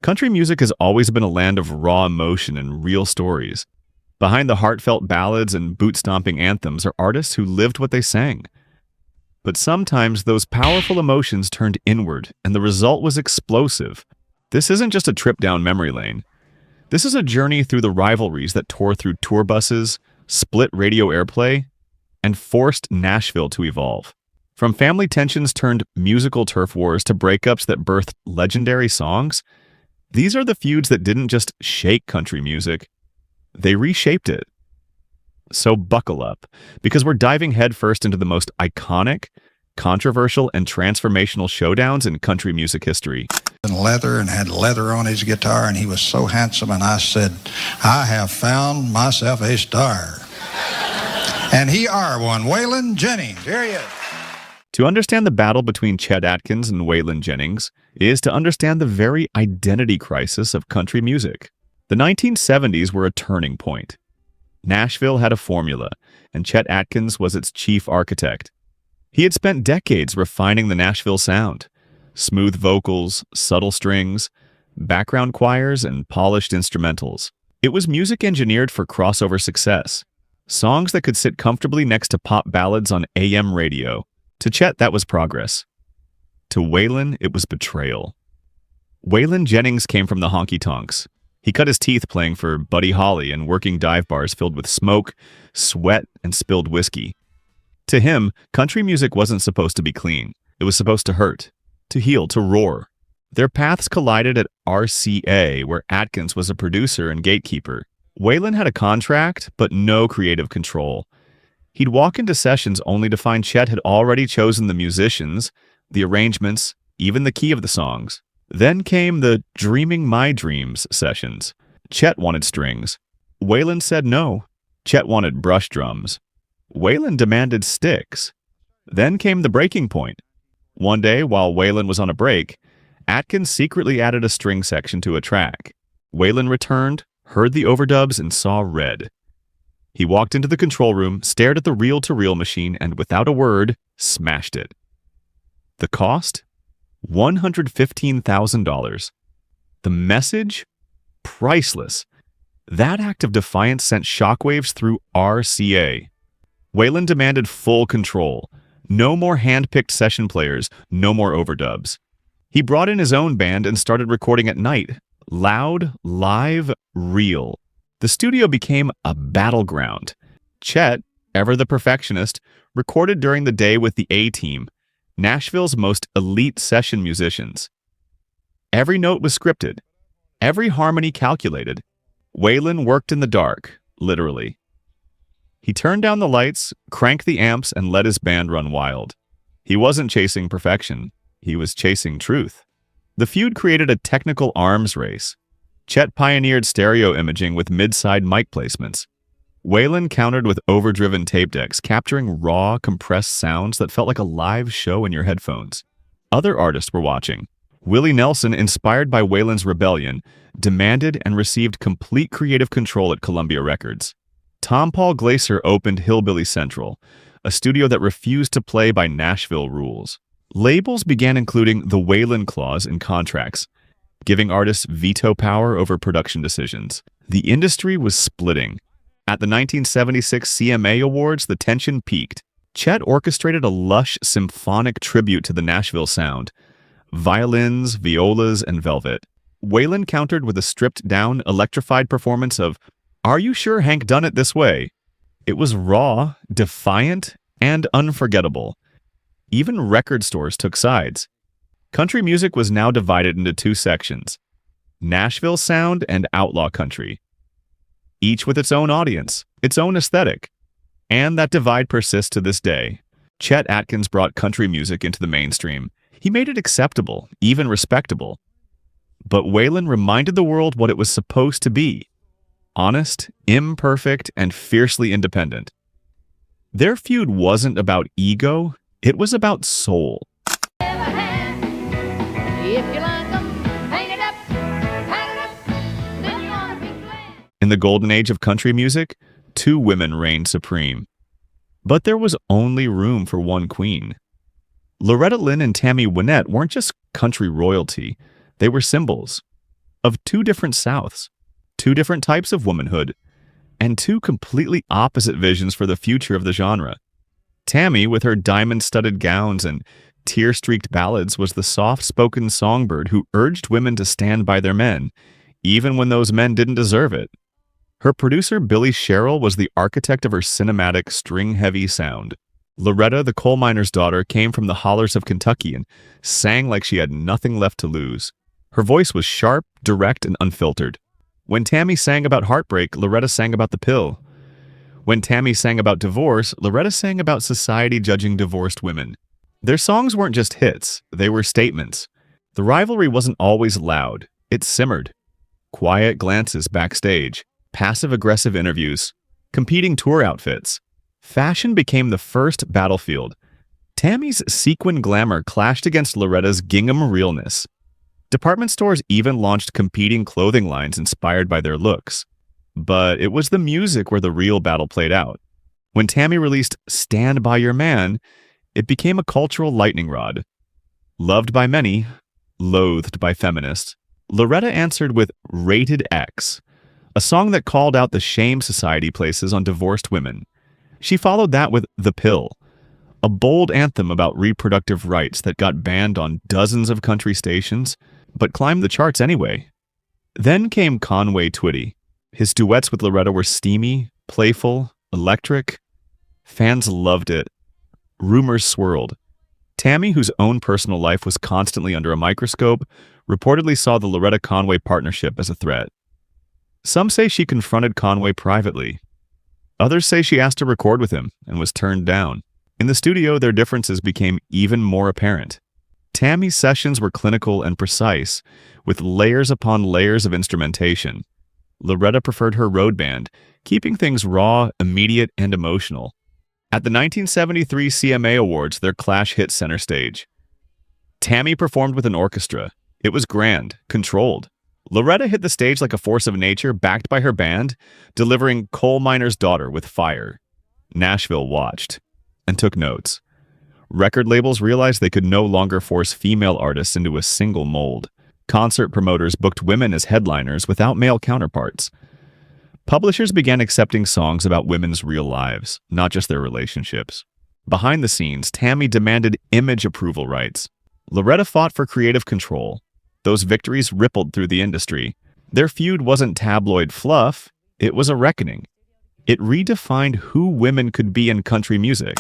Country music has always been a land of raw emotion and real stories. Behind the heartfelt ballads and boot-stomping anthems are artists who lived what they sang. But sometimes those powerful emotions turned inward, and the result was explosive. This isn't just a trip down memory lane. This is a journey through the rivalries that tore through tour buses, split radio airplay, and forced Nashville to evolve. From family tensions turned musical turf wars to breakups that birthed legendary songs, these are the feuds that didn't just shake country music, they reshaped it. So buckle up, because we're diving headfirst into the most iconic, controversial, and transformational showdowns in country music history. Leather and had leather on his guitar, and he was so handsome, and I said, I have found myself a star. And he are one, Waylon Jennings. Here he is. To understand the battle between Chet Atkins and Waylon Jennings is to understand the very identity crisis of country music. The 1970s were a turning point. Nashville had a formula, and Chet Atkins was its chief architect. He had spent decades refining the Nashville Sound. Smooth vocals, subtle strings, background choirs, and polished instrumentals. It was music engineered for crossover success. Songs that could sit comfortably next to pop ballads on AM radio. To Chet, that was progress. To Waylon, it was betrayal. Waylon Jennings came from the honky-tonks. He cut his teeth playing for Buddy Holly and working dive bars filled with smoke, sweat, and spilled whiskey. To him, country music wasn't supposed to be clean. It was supposed to hurt, to heal, to roar. Their paths collided at RCA, where Atkins was a producer and gatekeeper. Waylon had a contract, but no creative control. He'd walk into sessions only to find Chet had already chosen the musicians, the arrangements, even the key of the songs. Then came the Dreaming My Dreams sessions. Chet wanted strings. Waylon said no. Chet wanted brush drums. Waylon demanded sticks. Then came the breaking point. One day, while Waylon was on a break, Atkins secretly added a string section to a track. Waylon returned, heard the overdubs, and saw red. He walked into the control room, stared at the reel-to-reel machine, and without a word, smashed it. The cost? $115,000. The message? Priceless. That act of defiance sent shockwaves through RCA. Waylon demanded full control. No more hand-picked session players, no more overdubs. He brought in his own band and started recording at night. Loud, live, real. The studio became a battleground. Chet, ever the perfectionist, recorded during the day with the A-Team, Nashville's most elite session musicians. Every note was scripted, every harmony calculated. Waylon worked in the dark, literally. He turned down the lights, cranked the amps, and let his band run wild. He wasn't chasing perfection. He was chasing truth. The feud created a technical arms race. Chet pioneered stereo imaging with mid-side mic placements. Waylon countered with overdriven tape decks, capturing raw, compressed sounds that felt like a live show in your headphones. Other artists were watching. Willie Nelson, inspired by Waylon's rebellion, demanded and received complete creative control at Columbia Records. Tom Paul Glaser opened Hillbilly Central, a studio that refused to play by Nashville rules. Labels began including the Waylon clause in contracts, giving artists veto power over production decisions. The industry was splitting. At the 1976 CMA Awards, the tension peaked. Chet orchestrated a lush symphonic tribute to the Nashville Sound. Violins, violas, and velvet. Waylon countered with a stripped-down, electrified performance of Are You Sure Hank Done It This Way? It was raw, defiant, and unforgettable. Even record stores took sides. Country music was now divided into two sections, Nashville Sound and Outlaw Country, each with its own audience, its own aesthetic. And that divide persists to this day. Chet Atkins brought country music into the mainstream. He made it acceptable, even respectable. But Waylon reminded the world what it was supposed to be, honest, imperfect, and fiercely independent. Their feud wasn't about ego, it was about soul. In the golden age of country music, two women reigned supreme. But there was only room for one queen. Loretta Lynn and Tammy Wynette weren't just country royalty, they were symbols. of two different Souths, two different types of womanhood, and two completely opposite visions for the future of the genre. Tammy, with her diamond-studded gowns and tear-streaked ballads, was the soft-spoken songbird who urged women to stand by their men, even when those men didn't deserve it. Her producer, Billy Sherrill, was the architect of her cinematic, string-heavy sound. Loretta, the coal miner's daughter, came from the hollers of Kentucky and sang like she had nothing left to lose. Her voice was sharp, direct, and unfiltered. When Tammy sang about heartbreak, Loretta sang about the pill. When Tammy sang about divorce, Loretta sang about society judging divorced women. Their songs weren't just hits, they were statements. The rivalry wasn't always loud, it simmered. Quiet glances backstage, passive-aggressive interviews, competing tour outfits. Fashion became the first battlefield. Tammy's sequin glamour clashed against Loretta's gingham realness. Department stores even launched competing clothing lines inspired by their looks. But it was the music where the real battle played out. When Tammy released Stand By Your Man, it became a cultural lightning rod. Loved by many, loathed by feminists, Loretta answered with Rated X, a song that called out the shame society places on divorced women. She followed that with The Pill, a bold anthem about reproductive rights that got banned on dozens of country stations, but climbed the charts anyway. Then came Conway Twitty. His duets with Loretta were steamy, playful, electric. Fans loved it. Rumors swirled. Tammy, whose own personal life was constantly under a microscope, reportedly saw the Loretta-Conway partnership as a threat. Some say she confronted Conway privately. Others say she asked to record with him and was turned down. In the studio, their differences became even more apparent. Tammy's sessions were clinical and precise, with layers upon layers of instrumentation. Loretta preferred her road band, keeping things raw, immediate, and emotional. At the 1973 CMA Awards, their clash hit center stage. Tammy performed with an orchestra. It was grand, controlled. Loretta hit the stage like a force of nature, backed by her band, delivering Coal Miner's Daughter with fire. Nashville watched and took notes. Record labels realized they could no longer force female artists into a single mold. Concert promoters booked women as headliners without male counterparts. Publishers began accepting songs about women's real lives, not just their relationships. Behind the scenes, Tammy demanded image approval rights. Loretta fought for creative control. Those victories rippled through the industry. Their feud wasn't tabloid fluff, it was a reckoning. It redefined who women could be in country music.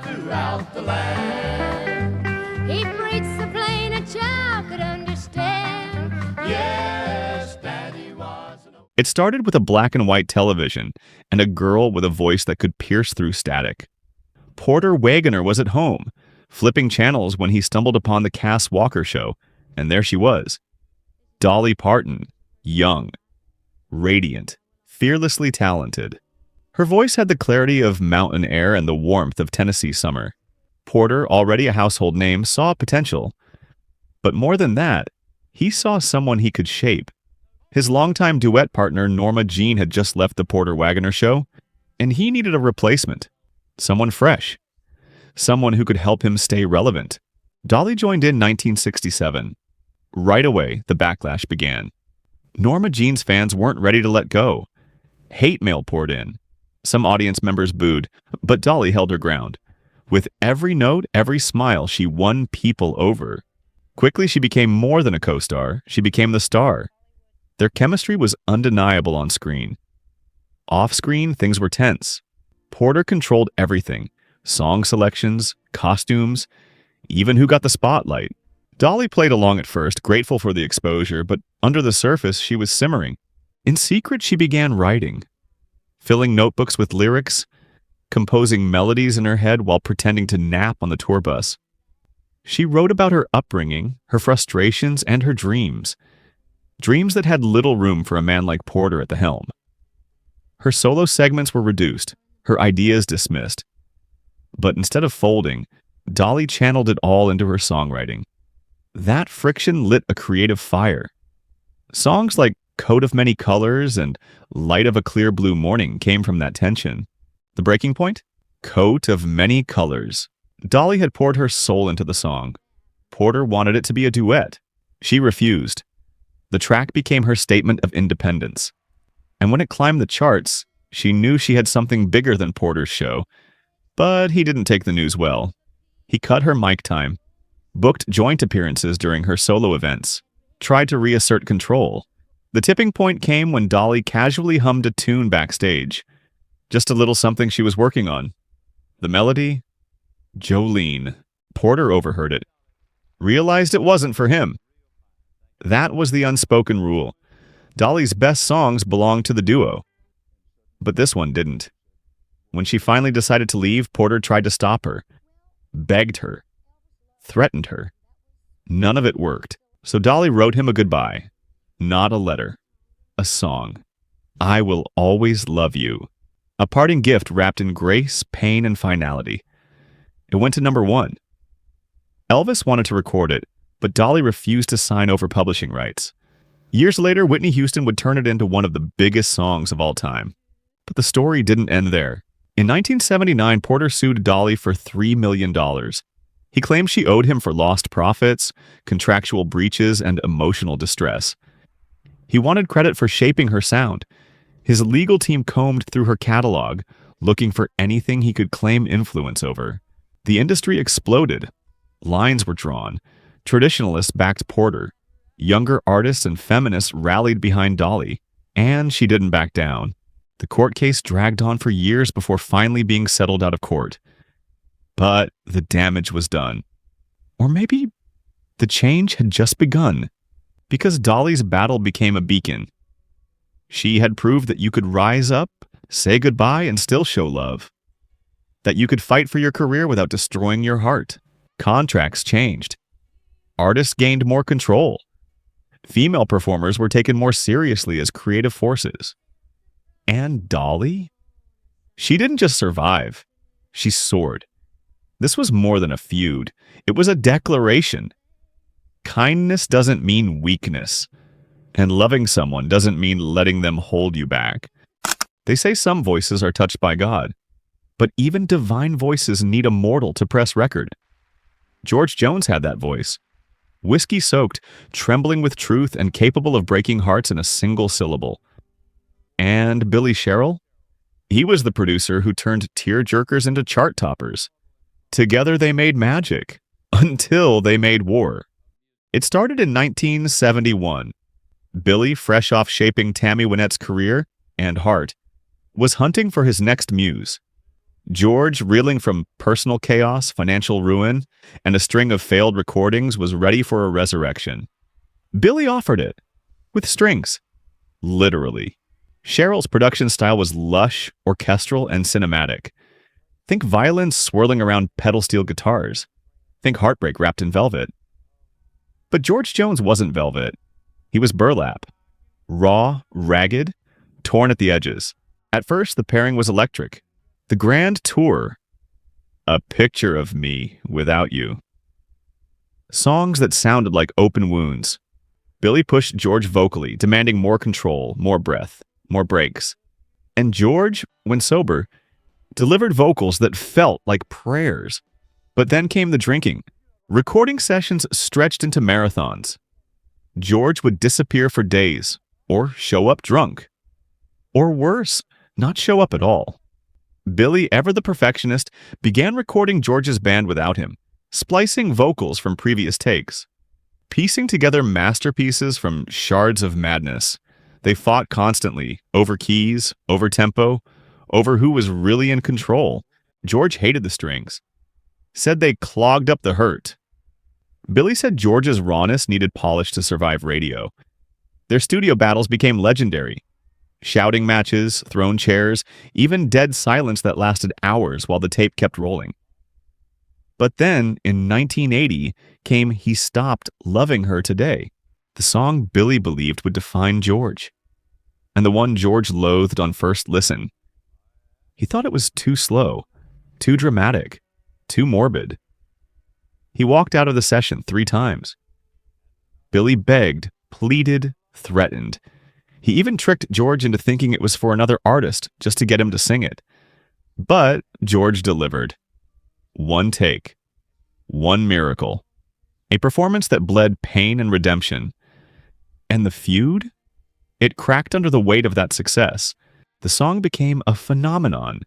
Throughout the land, he preached so plain a child could understand. Yes, Daddy was an... It started with a black and white television and a girl with a voice that could pierce through static. Porter Wagoner was at home, flipping channels when he stumbled upon the Cass Walker Show, and there she was. Dolly Parton, young, radiant, fearlessly talented. Her voice had the clarity of mountain air and the warmth of Tennessee summer. Porter, already a household name, saw potential. But more than that, he saw someone he could shape. His longtime duet partner, Norma Jean, had just left the Porter Wagoner Show, and he needed a replacement. Someone fresh. Someone who could help him stay relevant. Dolly joined in 1967. Right away, the backlash began. Norma Jean's fans weren't ready to let go. Hate mail poured in. Some audience members booed, but Dolly held her ground. With every note, every smile, she won people over. Quickly, she became more than a co-star. She became the star. Their chemistry was undeniable on screen. Off-screen, things were tense. Porter controlled everything. Song selections, costumes, even who got the spotlight. Dolly played along at first, grateful for the exposure, but under the surface, she was simmering. In secret, she began writing, filling notebooks with lyrics, composing melodies in her head while pretending to nap on the tour bus. She wrote about her upbringing, her frustrations, and her dreams. Dreams that had little room for a man like Porter at the helm. Her solo segments were reduced, her ideas dismissed. But instead of folding, Dolly channeled it all into her songwriting. That friction lit a creative fire. Songs like Coat of Many Colors and Light of a Clear Blue Morning came from that tension. The breaking point? Coat of Many Colors. Dolly had poured her soul into the song. Porter wanted it to be a duet. She refused. The track became her statement of independence. And when it climbed the charts, she knew she had something bigger than Porter's show. But he didn't take the news well. He cut her mic time, booked joint appearances during her solo events, tried to reassert control. The tipping point came when Dolly casually hummed a tune backstage. Just a little something she was working on. The melody? Jolene. Porter overheard it. Realized it wasn't for him. That was the unspoken rule. Dolly's best songs belonged to the duo. But this one didn't. When she finally decided to leave, Porter tried to stop her, begged her, threatened her. None of it worked, so Dolly wrote him a goodbye. Not a letter. A song. I Will Always Love You. A parting gift wrapped in grace, pain, and finality. It went to #1. Elvis wanted to record it, but Dolly refused to sign over publishing rights. Years later, Whitney Houston would turn it into one of the biggest songs of all time. But the story didn't end there. In 1979, Porter sued Dolly for $3 million. He claimed she owed him for lost profits, contractual breaches, and emotional distress. He wanted credit for shaping her sound. His legal team combed through her catalog, looking for anything he could claim influence over. The industry exploded. Lines were drawn. Traditionalists backed Porter. Younger artists and feminists rallied behind Dolly. And she didn't back down. The court case dragged on for years before finally being settled out of court. But the damage was done. Or maybe the change had just begun, because Dolly's battle became a beacon. She had proved that you could rise up, say goodbye, and still show love. That you could fight for your career without destroying your heart. Contracts changed. Artists gained more control. Female performers were taken more seriously as creative forces. And Dolly? She didn't just survive. She soared. This was more than a feud. It was a declaration. Kindness doesn't mean weakness. And loving someone doesn't mean letting them hold you back. They say some voices are touched by God. But even divine voices need a mortal to press record. George Jones had that voice. Whiskey-soaked, trembling with truth, and capable of breaking hearts in a single syllable. And Billy Sherrill? He was the producer who turned tear-jerkers into chart toppers. Together they made magic. Until they made war. It started in 1971. Billy, fresh off shaping Tammy Wynette's career and heart, was hunting for his next muse. George, reeling from personal chaos, financial ruin, and a string of failed recordings, was ready for a resurrection. Billy offered it. With strings. Literally. Cheryl's production style was lush, orchestral, and cinematic. Think violins swirling around pedal steel guitars. Think heartbreak wrapped in velvet. But George Jones wasn't velvet. He was burlap. Raw, ragged, torn at the edges. At first, the pairing was electric. The grand tour. A picture of me without you. Songs that sounded like open wounds. Billy pushed George vocally, demanding more control, more breath, more breaks. And George, when sober, delivered vocals that felt like prayers. But then came the drinking. Recording sessions stretched into marathons. George would disappear for days, or show up drunk. Or worse, not show up at all. Billy, ever the perfectionist, began recording George's band without him, splicing vocals from previous takes. Piecing together masterpieces from shards of madness. They fought constantly, over keys, over tempo, over who was really in control. George hated the strings. Said they clogged up the hurt. Billy said George's rawness needed polish to survive radio. Their studio battles became legendary. Shouting matches, thrown chairs, even dead silence that lasted hours while the tape kept rolling. But then, in 1980, came He Stopped Loving Her Today, the song Billy believed would define George, and the one George loathed on first listen. He thought it was too slow, too dramatic, too morbid. He walked out of the session 3 times. Billy begged, pleaded, threatened. He even tricked George into thinking it was for another artist just to get him to sing it. But George delivered. 1 take. 1 miracle. A performance that bled pain and redemption. And the feud? It cracked under the weight of that success. The song became a phenomenon.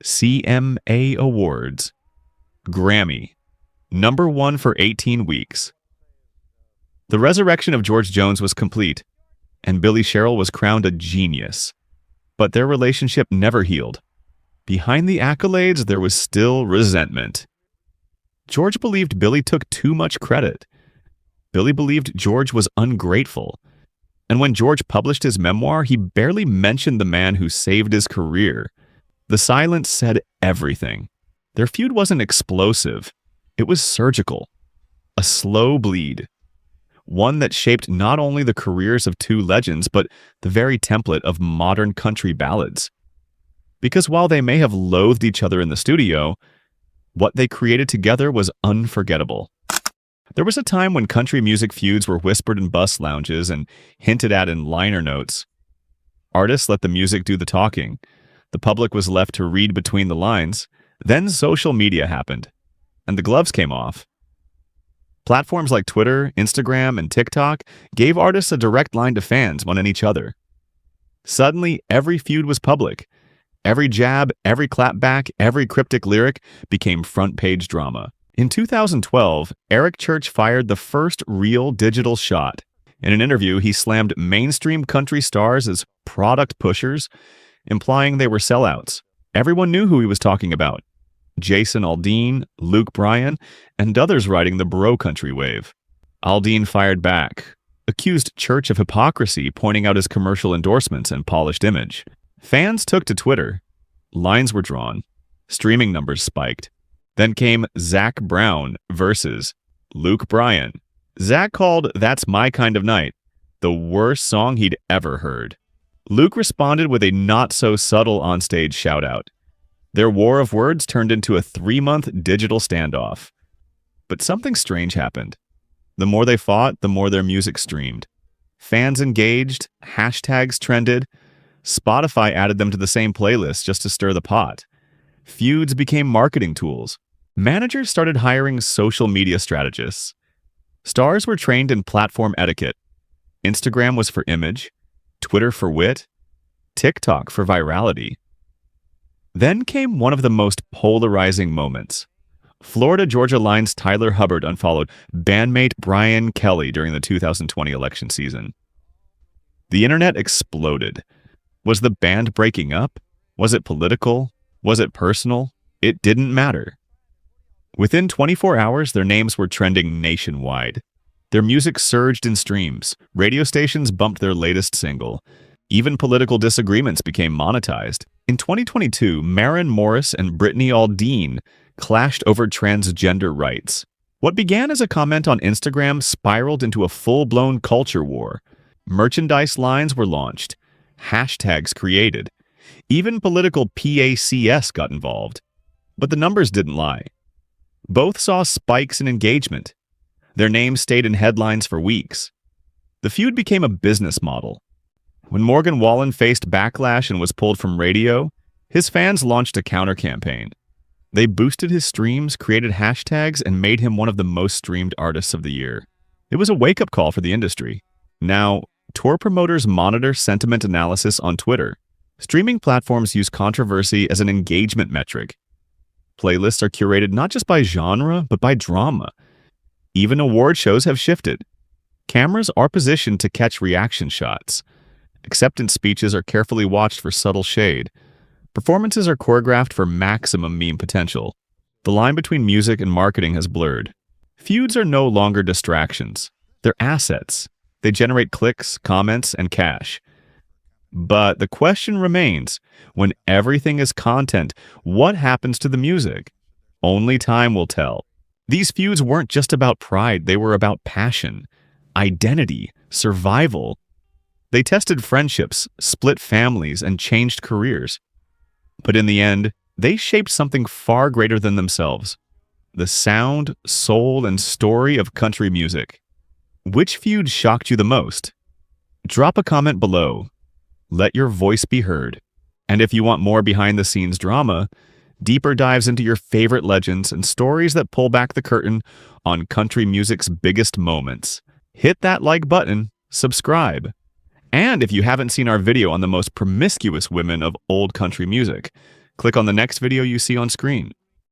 CMA Awards. Grammy. #1 for 18 weeks. The resurrection of George Jones was complete, and Billy Sherrill was crowned a genius. But their relationship never healed. Behind the accolades, there was still resentment. George believed Billy took too much credit. Billy believed George was ungrateful. And when George published his memoir, he barely mentioned the man who saved his career. The silence said everything. Their feud wasn't explosive. It was surgical. A slow bleed. One that shaped not only the careers of two legends, but the very template of modern country ballads. Because while they may have loathed each other in the studio, what they created together was unforgettable. There was a time when country music feuds were whispered in bus lounges and hinted at in liner notes. Artists let the music do the talking. The public was left to read between the lines. Then social media happened, and the gloves came off. Platforms like Twitter, Instagram, and TikTok gave artists a direct line to fans, one and each other. Suddenly, every feud was public. Every jab, every clapback, every cryptic lyric became front-page drama. In 2012, Eric Church fired the first real digital shot. In an interview, he slammed mainstream country stars as product pushers, implying they were sellouts. Everyone knew who he was talking about. Jason Aldean, Luke Bryan, and others riding the bro country wave. Aldean fired back, accused Church of hypocrisy, pointing out his commercial endorsements and polished image. Fans took to Twitter. Lines were drawn. Streaming numbers spiked. Then came Zac Brown versus Luke Bryan. Zac called That's My Kind of Night the worst song he'd ever heard. Luke responded with a not-so-subtle onstage shout-out. Their war of words turned into a 3-month digital standoff. But something strange happened. The more they fought, the more their music streamed. Fans engaged, hashtags trended. Spotify added them to the same playlist just to stir the pot. Feuds became marketing tools. Managers started hiring social media strategists. Stars were trained in platform etiquette. Instagram was for image, Twitter for wit, TikTok for virality. Then came one of the most polarizing moments. Florida Georgia Line's Tyler Hubbard unfollowed bandmate Brian Kelly during the 2020 election season. The internet exploded. Was the band breaking up? Was it political? Was it personal? It didn't matter. Within 24 hours, their names were trending nationwide. Their music surged in streams. Radio stations bumped their latest single. Even political disagreements became monetized. In 2022, Maren Morris and Brittany Aldean clashed over transgender rights. What began as a comment on Instagram spiraled into a full-blown culture war. Merchandise lines were launched. Hashtags created. Even political PACS got involved. But the numbers didn't lie. Both saw spikes in engagement. Their names stayed in headlines for weeks. The feud became a business model. When Morgan Wallen faced backlash and was pulled from radio, his fans launched a counter-campaign. They boosted his streams, created hashtags, and made him one of the most streamed artists of the year. It was a wake-up call for the industry. Now, tour promoters monitor sentiment analysis on Twitter. Streaming platforms use controversy as an engagement metric. Playlists are curated not just by genre, but by drama. Even award shows have shifted. Cameras are positioned to catch reaction shots. Acceptance speeches are carefully watched for subtle shade. Performances are choreographed for maximum meme potential. The line between music and marketing has blurred. Feuds are no longer distractions. They're assets. They generate clicks, comments, and cash. But the question remains, when everything is content, what happens to the music? Only time will tell. These feuds weren't just about pride, they were about passion, identity, survival. They tested friendships, split families, and changed careers. But in the end, they shaped something far greater than themselves. The sound, soul, and story of country music. Which feud shocked you the most? Drop a comment below. Let your voice be heard. And if you want more behind-the-scenes drama, deeper dives into your favorite legends and stories that pull back the curtain on country music's biggest moments, hit that like button subscribe. And if you haven't seen our video on the most promiscuous women of old country music, click on the next video you see on screen.